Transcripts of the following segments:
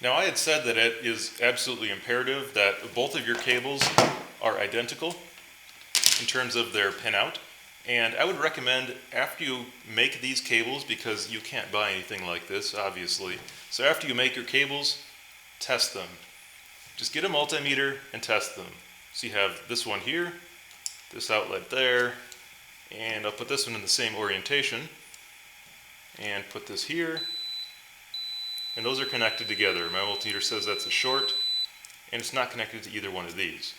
Now I had said that it is absolutely imperative that both of your cables are identical in terms of their pinout. And I would recommend after you make these cables, because you can't buy anything like this, obviously. So after you make your cables, test them. Just get a multimeter and test them. So you have this one here, this outlet there, and I'll put this one in the same orientation, and put this here. And those are connected together. My multimeter says that's a short, and it's not connected to either one of these.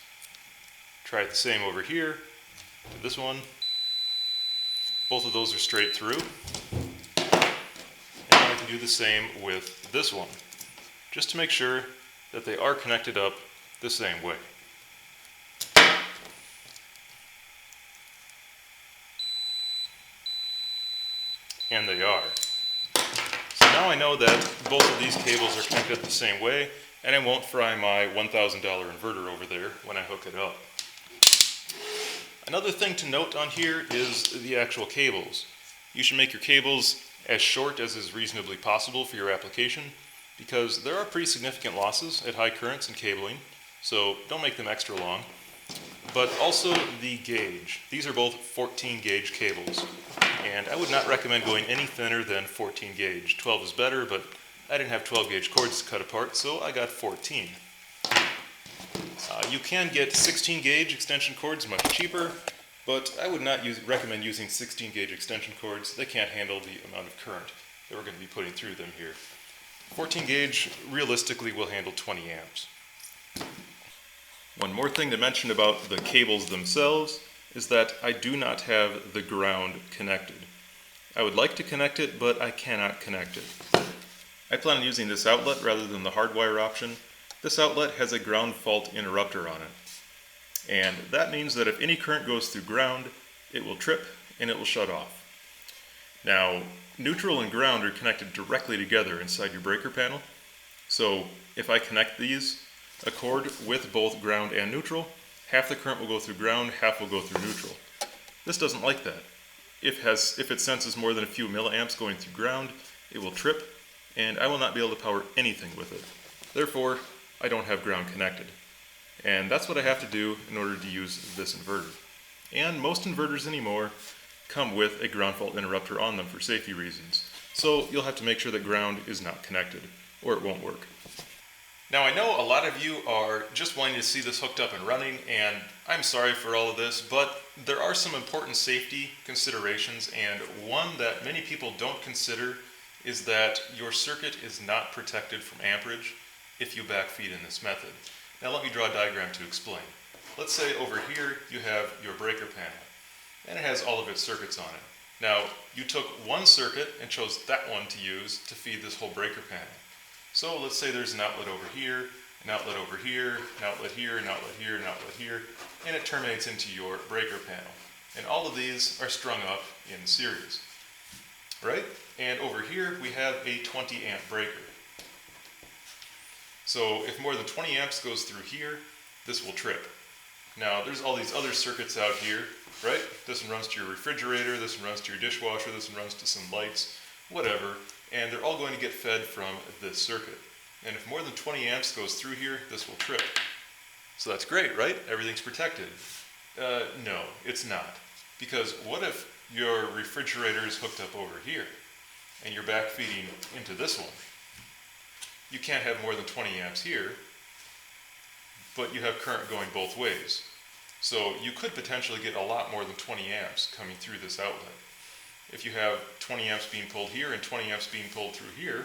Try it the same over here, to this one. Both of those are straight through. And I can do the same with this one, just to make sure that they are connected up the same way. And they are. So now I know that both of these cables are connected the same way, and I won't fry my $1,000 inverter over there when I hook it up. Another thing to note on here is the actual cables. You should make your cables as short as is reasonably possible for your application, because there are pretty significant losses at high currents in cabling, so don't make them extra long. But also the gauge. These are both 14 gauge cables, and I would not recommend going any thinner than 14 gauge. 12 is better, but I didn't have 12 gauge cords to cut apart, so I got 14. You can get 16 gauge extension cords much cheaper, but I would not recommend using 16 gauge extension cords. They can't handle the amount of current that we're going to be putting through them here. 14 gauge realistically will handle 20 amps. One more thing to mention about the cables themselves is that I do not have the ground connected. I would like to connect it, but I cannot connect it. I plan on using this outlet rather than the hardwire option. This outlet has a ground fault interrupter on it. And that means that if any current goes through ground, it will trip and it will shut off. Now, neutral and ground are connected directly together inside your breaker panel. So if I connect these, a cord with both ground and neutral, half the current will go through ground, half will go through neutral. This doesn't like that. If it senses more than a few milliamps going through ground, it will trip, and I will not be able to power anything with it. Therefore, I don't have ground connected. And that's what I have to do in order to use this inverter. And most inverters anymore come with a ground fault interrupter on them for safety reasons. So you'll have to make sure that ground is not connected, or it won't work. Now I know a lot of you are just wanting to see this hooked up and running, and I'm sorry for all of this, but there are some important safety considerations, and one that many people don't consider is that your circuit is not protected from amperage if you backfeed in this method. Now let me draw a diagram to explain. Let's say over here you have your breaker panel, and it has all of its circuits on it. Now you took one circuit and chose that one to use to feed this whole breaker panel. So let's say there's an outlet over here, an outlet over here, an outlet here, an outlet here, an outlet here, and it terminates into your breaker panel. And all of these are strung up in series, right? And over here we have a 20 amp breaker. So if more than 20 amps goes through here, this will trip. Now there's all these other circuits out here, right? This one runs to your refrigerator, this one runs to your dishwasher, this one runs to some lights, whatever. And they're all going to get fed from this circuit. And if more than 20 amps goes through here, this will trip. So that's great, right? Everything's protected. No, it's not. Because what if your refrigerator is hooked up over here and you're backfeeding into this one? You can't have more than 20 amps here, but you have current going both ways. So you could potentially get a lot more than 20 amps coming through this outlet. If you have 20 amps being pulled here and 20 amps being pulled through here,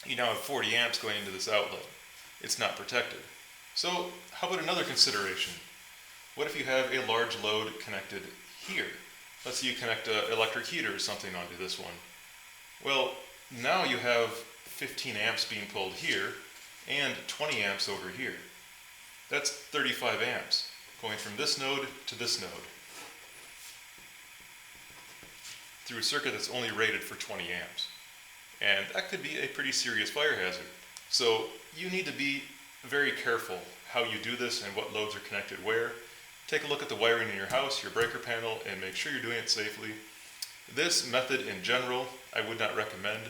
you now have 40 amps going into this outlet. It's not protected. So how about another consideration? What if you have a large load connected here? Let's say you connect an electric heater or something onto this one. Well, now you have 15 amps being pulled here and 20 amps over here. That's 35 amps going from this node to this node through a circuit that's only rated for 20 amps. And that could be a pretty serious fire hazard. So you need to be very careful how you do this and what loads are connected where. Take a look at the wiring in your house, your breaker panel, and make sure you're doing it safely. This method in general, I would not recommend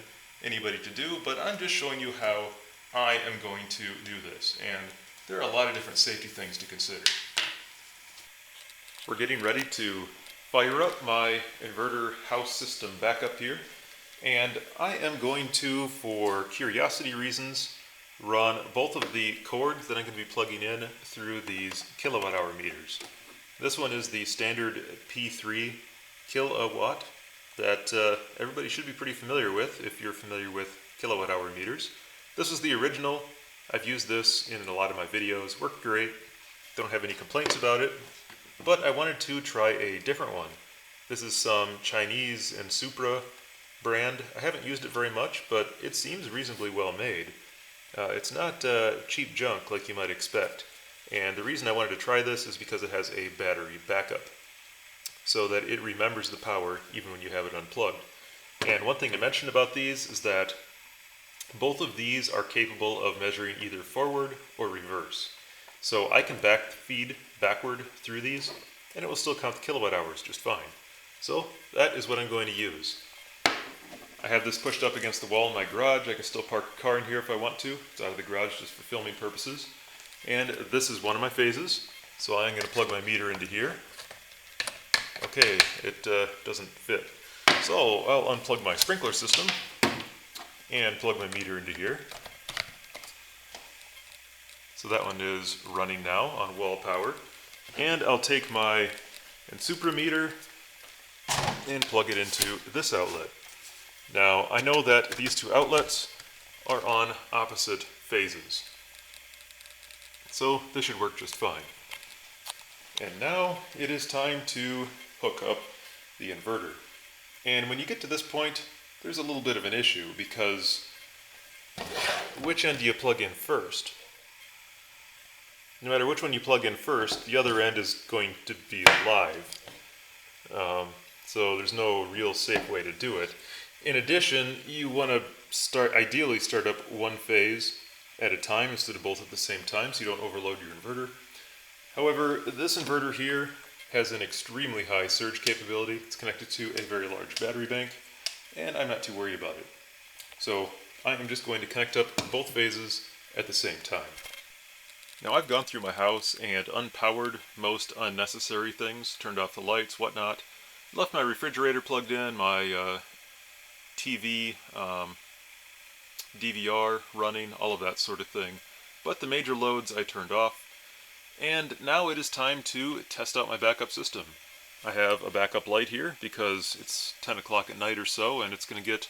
anybody to do, but I'm just showing you how I am going to do this, and there are a lot of different safety things to consider. We're getting ready to fire up my inverter house system back up here, and I am going to, for curiosity reasons, run both of the cords that I'm going to be plugging in through these kilowatt hour meters. This one is the standard P3 kilowatt that everybody should be pretty familiar with if you're familiar with kilowatt hour meters. This is the original. I've used this in a lot of my videos, worked great, don't have any complaints about it, but I wanted to try a different one. This is some Chinese and Supra brand. I haven't used it very much, but it seems reasonably well made. It's not cheap junk like you might expect, and the reason I wanted to try this is because it has a battery backup, so that it remembers the power even when you have it unplugged. And one thing to mention about these is that both of these are capable of measuring either forward or reverse. So I can feed backward through these, and it will still count the kilowatt hours just fine. So that is what I'm going to use. I have this pushed up against the wall in my garage. I can still park a car in here if I want to. It's out of the garage just for filming purposes. And this is one of my phases, so I'm going to plug my meter into here. Okay, it doesn't fit. So I'll unplug my sprinkler system and plug my meter into here. So that one is running now on wall power. And I'll take my Supra meter and plug it into this outlet. Now, I know that these two outlets are on opposite phases, so this should work just fine. And now it is time to hook up the inverter. And when you get to this point, there's a little bit of an issue, because which end do you plug in first? No matter which one you plug in first, the other end is going to be live. So there's no real safe way to do it. In addition, you want to ideally start up one phase at a time instead of both at the same time, so you don't overload your inverter. However, this inverter here has an extremely high surge capability. It's connected to a very large battery bank, and I'm not too worried about it. So I am just going to connect up both phases at the same time. Now, I've gone through my house and unpowered most unnecessary things, turned off the lights, whatnot, left my refrigerator plugged in, my TV, DVR running, all of that sort of thing. But the major loads I turned off, and now it is time to test out my backup system. I have a backup light here because it's 10 o'clock at night or so, and it's going to get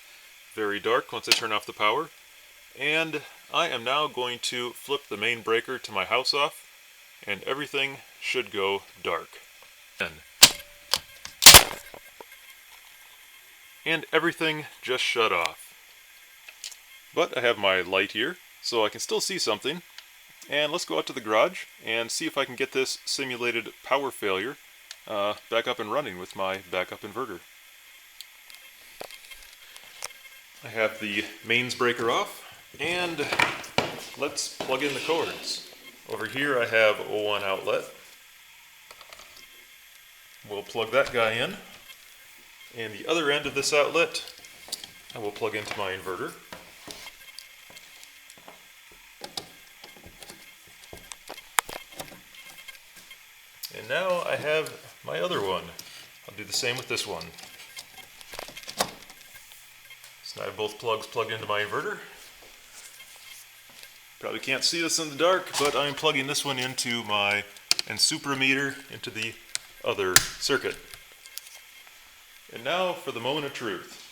very dark once I turn off the power. And I am now going to flip the main breaker to my house off, and everything should go dark. And everything just shut off. But I have my light here, so I can still see something. And let's go out to the garage and see if I can get this simulated power failure back up and running with my backup inverter. I have the mains breaker off, and let's plug in the cords. Over here I have one outlet. We'll plug that guy in. And the other end of this outlet I will plug into my inverter. And now I have my other one. I'll do the same with this one. So now I have both plugs plugged into my inverter. Probably can't see this in the dark, but I'm plugging this one into my Supra meter into the other circuit. And now for the moment of truth.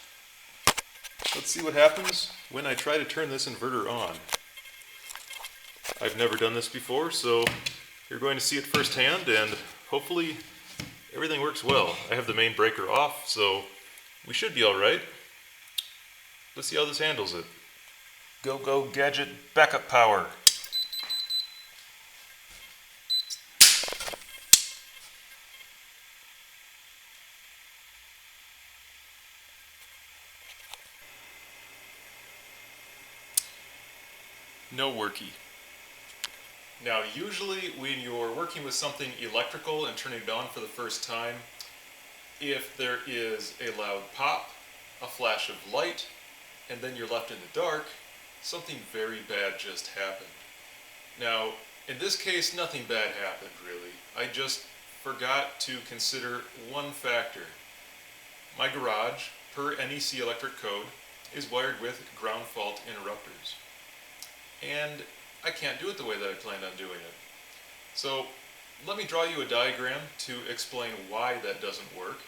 Let's see what happens when I try to turn this inverter on. I've never done this before, so you're going to see it firsthand, and hopefully everything works well. I have the main breaker off, so we should be alright. Let's see how this handles it. Go, go, gadget, backup power. No worky. Now, usually when you're working with something electrical and turning it on for the first time, if there is a loud pop, a flash of light, and then you're left in the dark, something very bad just happened. Now, in this case, nothing bad happened really. I just forgot to consider one factor. My garage, per NEC electric code, is wired with ground fault interrupters. And I can't do it the way that I planned on doing it. So let me draw you a diagram to explain why that doesn't work,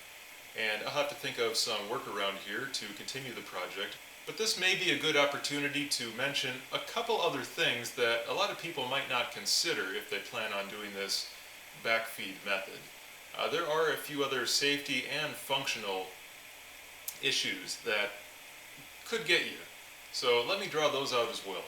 and I'll have to think of some workaround here to continue the project. But this may be a good opportunity to mention a couple other things that a lot of people might not consider if they plan on doing this backfeed method. There are a few other safety and functional issues that could get you. So let me draw those out as well.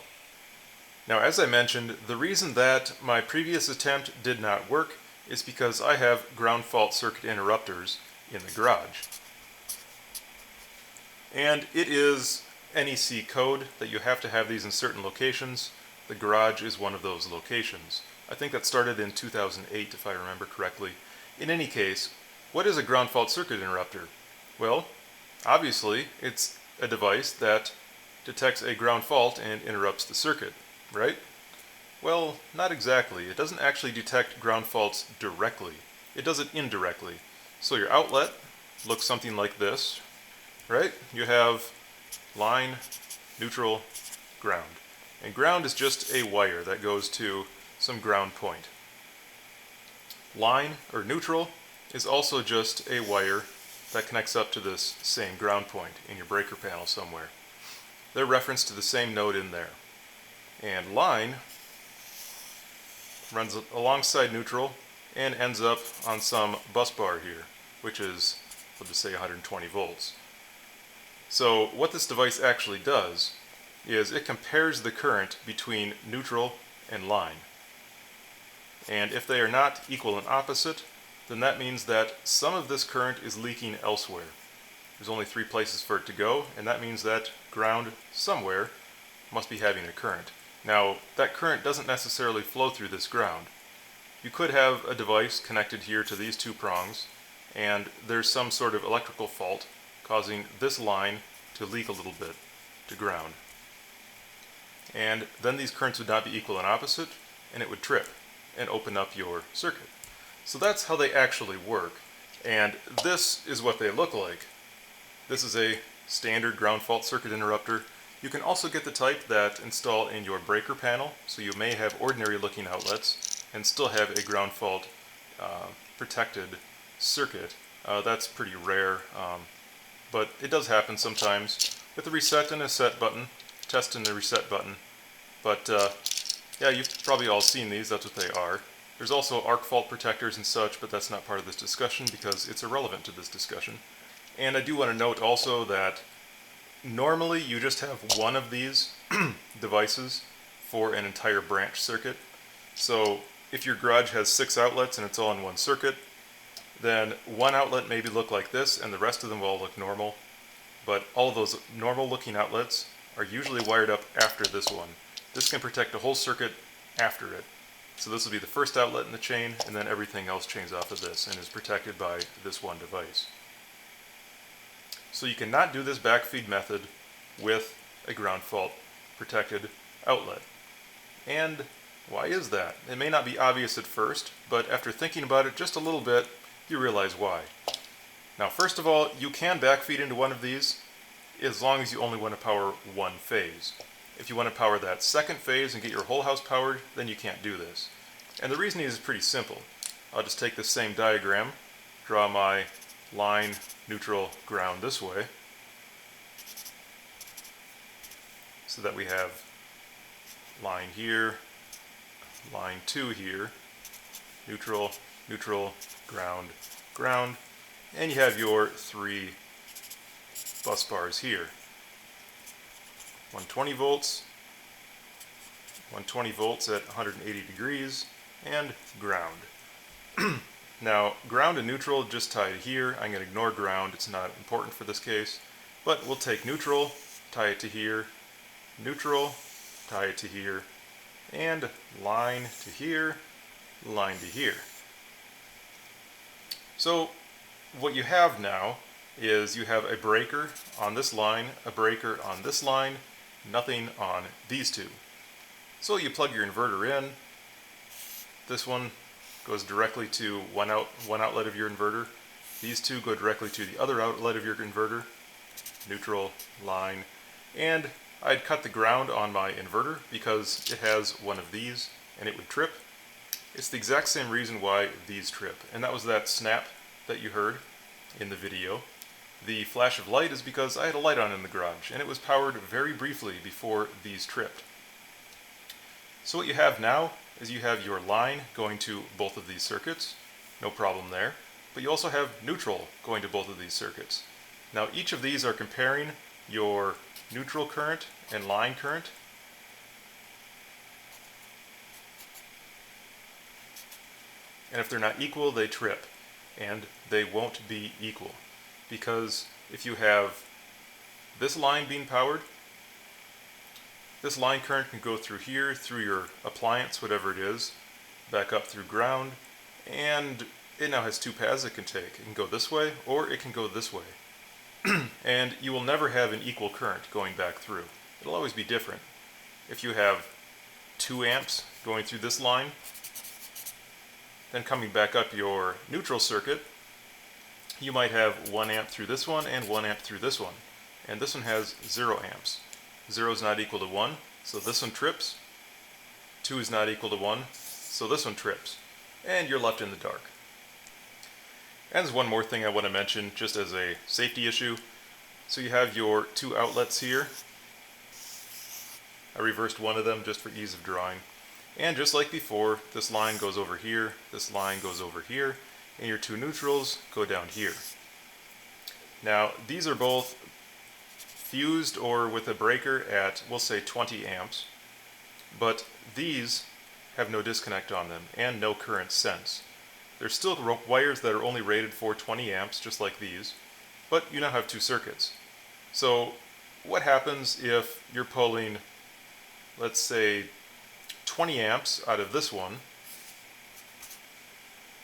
Now, as I mentioned, the reason that my previous attempt did not work is because I have ground fault circuit interrupters in the garage. And it is NEC code that you have to have these in certain locations. The garage is one of those locations. I think that started in 2008, if I remember correctly. In any case, what is a ground fault circuit interrupter? Well, obviously, it's a device that detects a ground fault and interrupts the circuit, right? Well, not exactly. It doesn't actually detect ground faults directly. It does it indirectly. So your outlet looks something like this, right? You have line, neutral, ground. And ground is just a wire that goes to some ground point. Line, or neutral, is also just a wire that connects up to this same ground point in your breaker panel somewhere. They're referenced to the same node in there. And line runs alongside neutral and ends up on some bus bar here, which is, we'll just say 120 volts. So what this device actually does is it compares the current between neutral and line. And if they are not equal and opposite, then that means that some of this current is leaking elsewhere. There's only 3 places for it to go, and that means that ground somewhere must be having a current. Now, that current doesn't necessarily flow through this ground. You could have a device connected here to these 2 prongs, and there's some sort of electrical fault causing this line to leak a little bit to ground. And then these currents would not be equal and opposite, and it would trip and open up your circuit. So that's how they actually work, and this is what they look like. This is a standard ground fault circuit interrupter. You can also get the type that install in your breaker panel, so you may have ordinary looking outlets and still have a ground fault protected circuit. That's pretty rare, but it does happen sometimes with a reset and a set button, test and a reset button. But yeah, you've probably all seen these, that's what they are. There's also arc fault protectors and such, but that's not part of this discussion because it's irrelevant to this discussion. And I do want to note also that normally you just have one of these devices for an entire branch circuit. So if your garage has 6 outlets and it's all in one circuit, then one outlet maybe look like this and the rest of them will all look normal. But all of those normal looking outlets are usually wired up after this one. This can protect the whole circuit after it. So this will be the first outlet in the chain, and then everything else chains off of this and is protected by this one device. So you cannot do this backfeed method with a ground fault protected outlet. And why is that? It may not be obvious at first, but after thinking about it just a little bit, you realize why. Now, first of all, you can backfeed into one of these as long as you only want to power one phase. If you want to power that second phase and get your whole house powered, then you can't do this. And the reasoning is pretty simple. I'll just take this same diagram, draw my line, neutral, ground this way, so that we have line here, line 2 here, neutral, neutral, ground, ground, and you have your 3 bus bars here. 120 volts, 120 volts at 180 degrees, and ground. Now, ground and neutral just tie here. I'm going to ignore ground, it's not important for this case. But we'll take neutral, tie it to here, neutral, tie it to here, and line to here, line to here. So what you have now is you have a breaker on this line, a breaker on this line, nothing on these two. So you plug your inverter in. This one goes directly to one outlet of your inverter. These two go directly to the other outlet of your inverter, neutral, line, and I'd cut the ground on my inverter because it has one of these and it would trip. It's the exact same reason why these trip, and that was that snap that you heard in the video. The flash of light is because I had a light on in the garage and it was powered very briefly before these tripped. So what you have now is you have your line going to both of these circuits, no problem there, but you also have neutral going to both of these circuits. Now each of these are comparing your neutral current and line current. And if they're not equal, they trip, and they won't be equal. Because if you have this line being powered, this line current can go through here, through your appliance, whatever it is, back up through ground, and it now has two paths it can take. It can go this way, or it can go this way. And you will never have an equal current going back through. It'll always be different. If you have 2 amps going through this line, then coming back up your neutral circuit, you might have 1 amp through this one and 1 amp through this one. And this one has 0 amps. 0 is not equal to 1, so this one trips. 2 is not equal to 1, so this one trips. And you're left in the dark. And there's one more thing I want to mention, just as a safety issue. So you have your 2 outlets here. I reversed one of them just for ease of drawing. And just like before, this line goes over here, this line goes over here, and your 2 neutrals go down here. Now, these are both fused or with a breaker at, we'll say, 20 amps, but these have no disconnect on them and no current sense. There's still wires that are only rated for 20 amps, just like these, but you now have 2 circuits. So what happens if you're pulling, let's say, 20 amps out of this one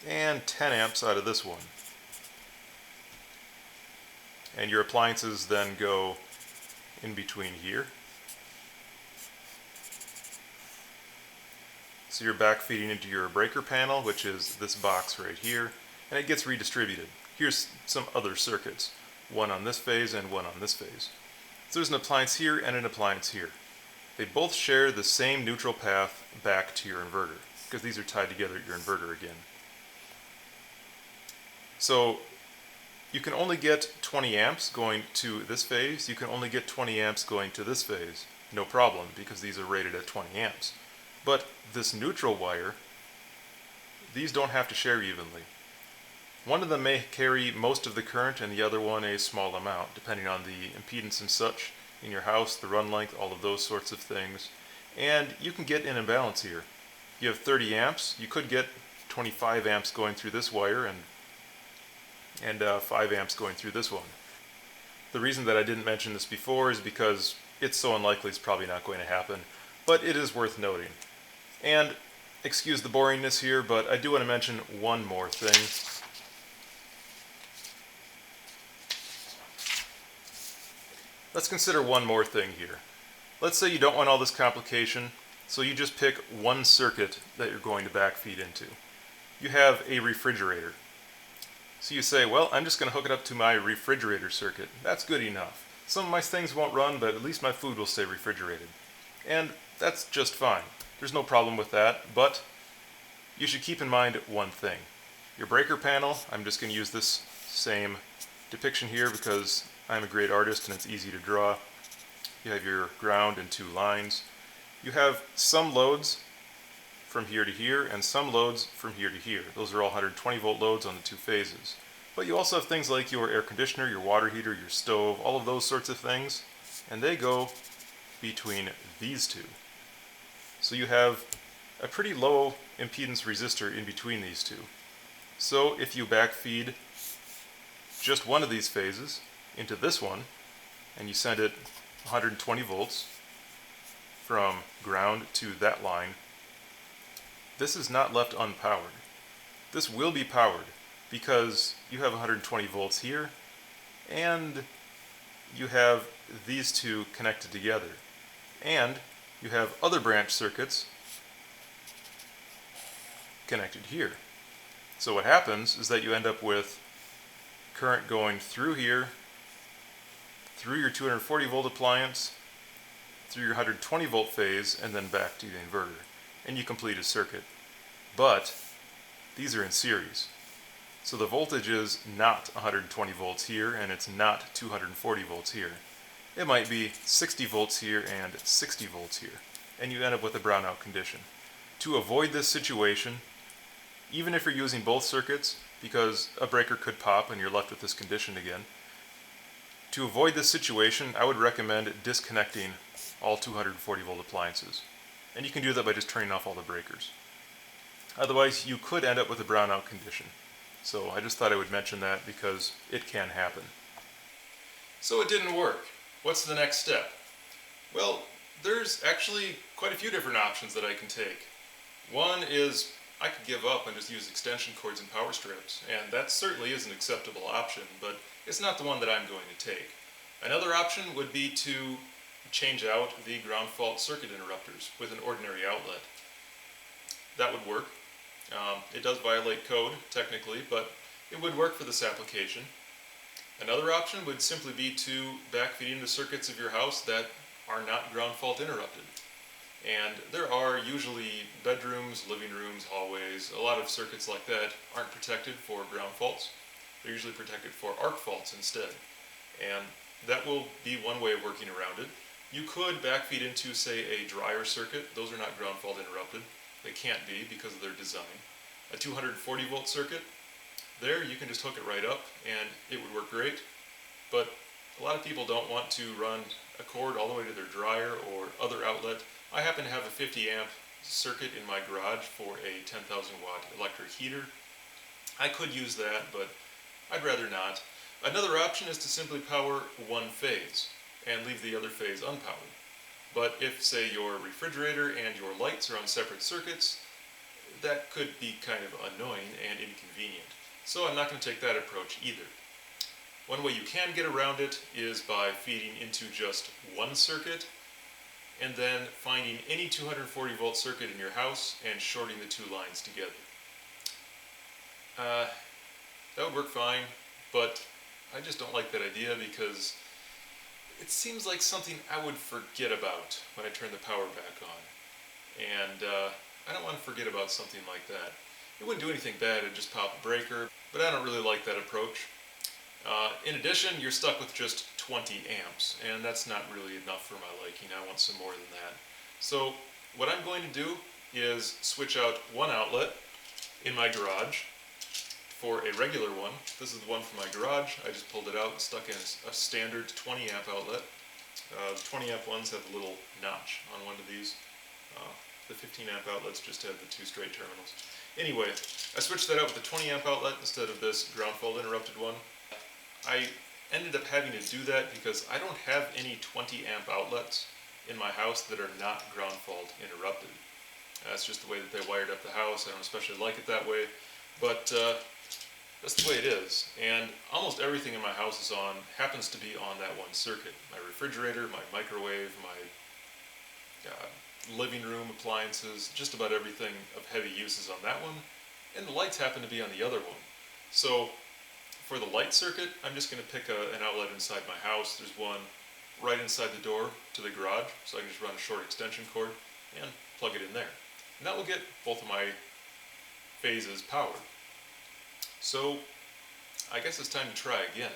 and 10 amps out of this one? And your appliances then go in between here. So you're backfeeding into your breaker panel, which is this box right here, and it gets redistributed. Here's some other circuits, one on this phase and one on this phase. So there's an appliance here and an appliance here. They both share the same neutral path back to your inverter, because these are tied together at your inverter again. So you can only get 20 amps going to this phase, you can only get 20 amps going to this phase, no problem, because these are rated at 20 amps. But this neutral wire, these don't have to share evenly. One of them may carry most of the current and the other one a small amount, depending on the impedance and such in your house, the run length, all of those sorts of things. And you can get an imbalance here. You have 30 amps, you could get 25 amps going through this wire and 5 amps going through this one. The reason that I didn't mention this before is because it's so unlikely it's probably not going to happen, but it is worth noting. And excuse the boringness here, but I do want to mention one more thing. Let's consider one more thing here. Let's say you don't want all this complication, so you just pick one circuit that you're going to backfeed into. You have a refrigerator. So you say, well, I'm just going to hook it up to my refrigerator circuit. That's good enough. Some of my things won't run, but at least my food will stay refrigerated. And that's just fine. There's no problem with that, but you should keep in mind one thing. Your breaker panel, I'm just going to use this same depiction here because I'm a great artist and it's easy to draw. You have your ground and 2 lines. You have some loads from here to here and some loads from here to here. Those are all 120 volt loads on the 2 phases. But you also have things like your air conditioner, your water heater, your stove, all of those sorts of things, and they go between these 2. So you have a pretty low impedance resistor in between these 2. So if you backfeed just one of these phases into this one, and you send it 120 volts from ground to that line, this is not left unpowered. This will be powered because you have 120 volts here and you have these 2 connected together. And you have other branch circuits connected here. So what happens is that you end up with current going through here, through your 240 volt appliance, through your 120 volt phase, and then back to the inverter. And you complete a circuit. But these are in series. So the voltage is not 120 volts here, and it's not 240 volts here. It might be 60 volts here and 60 volts here, and you end up with a brownout condition. To avoid this situation, even if you're using both circuits, because a breaker could pop and you're left with this condition again, to avoid this situation, I would recommend disconnecting all 240 volt appliances. And you can do that by just turning off all the breakers. Otherwise, you could end up with a brownout condition. So I just thought I would mention that because it can happen. So it didn't work. What's the next step? Well, there's actually quite a few different options that I can take. One is I could give up and just use extension cords and power strips, and that certainly is an acceptable option, but it's not the one that I'm going to take. Another option would be to change out the ground fault circuit interrupters with an ordinary outlet. That would work. It does violate code, technically, but it would work for this application. Another option would simply be to backfeed into circuits of your house that are not ground fault interrupted. And there are usually bedrooms, living rooms, hallways, a lot of circuits like that aren't protected for ground faults. They're usually protected for arc faults instead. And that will be one way of working around it. You could backfeed into, say, a dryer circuit. Those are not ground fault interrupted. They can't be because of their design. A 240 volt circuit, there you can just hook it right up and it would work great. But a lot of people don't want to run a cord all the way to their dryer or other outlet. I happen to have a 50 amp circuit in my garage for a 10,000 watt electric heater. I could use that, but I'd rather not. Another option is to simply power one phase and leave the other phase unpowered. But if, say, your refrigerator and your lights are on separate circuits, that could be kind of annoying and inconvenient. So I'm not going to take that approach either. One way you can get around it is by feeding into just one circuit and then finding any 240 volt circuit in your house and shorting the two lines together. That would work fine, but I just don't like that idea because it seems like something I would forget about when I turn the power back on. And I don't want to forget about something like that. It wouldn't do anything bad, it'd just pop a breaker, but I don't really like that approach. In addition, you're stuck with just 20 amps, and that's not really enough for my liking. I want some more than that. So what I'm going to do is switch out one outlet in my garage for a regular one. This is the one from my garage. I just pulled it out and stuck in a standard 20 amp outlet. The 20 amp ones have a little notch on one of these. The 15 amp outlets just have the two straight terminals. Anyway, I switched that out with a 20 amp outlet instead of this ground fault interrupted one. I ended up having to do that because I don't have any 20 amp outlets in my house that are not ground fault interrupted. That's just the way that they wired up the house. I don't especially like it that way, but that's the way it is. And almost everything in my house happens to be on that one circuit. My refrigerator, my microwave, my living room appliances, just about everything of heavy use is on that one, and the lights happen to be on the other one. So for the light circuit, I'm just going to pick an outlet inside my house. There's one right inside the door to the garage, so I can just run a short extension cord and plug it in there. And that will get both of my phases powered. So I guess it's time to try again.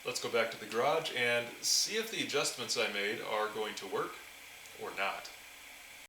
Let's go back to the garage and see if the adjustments I made are going to work or not.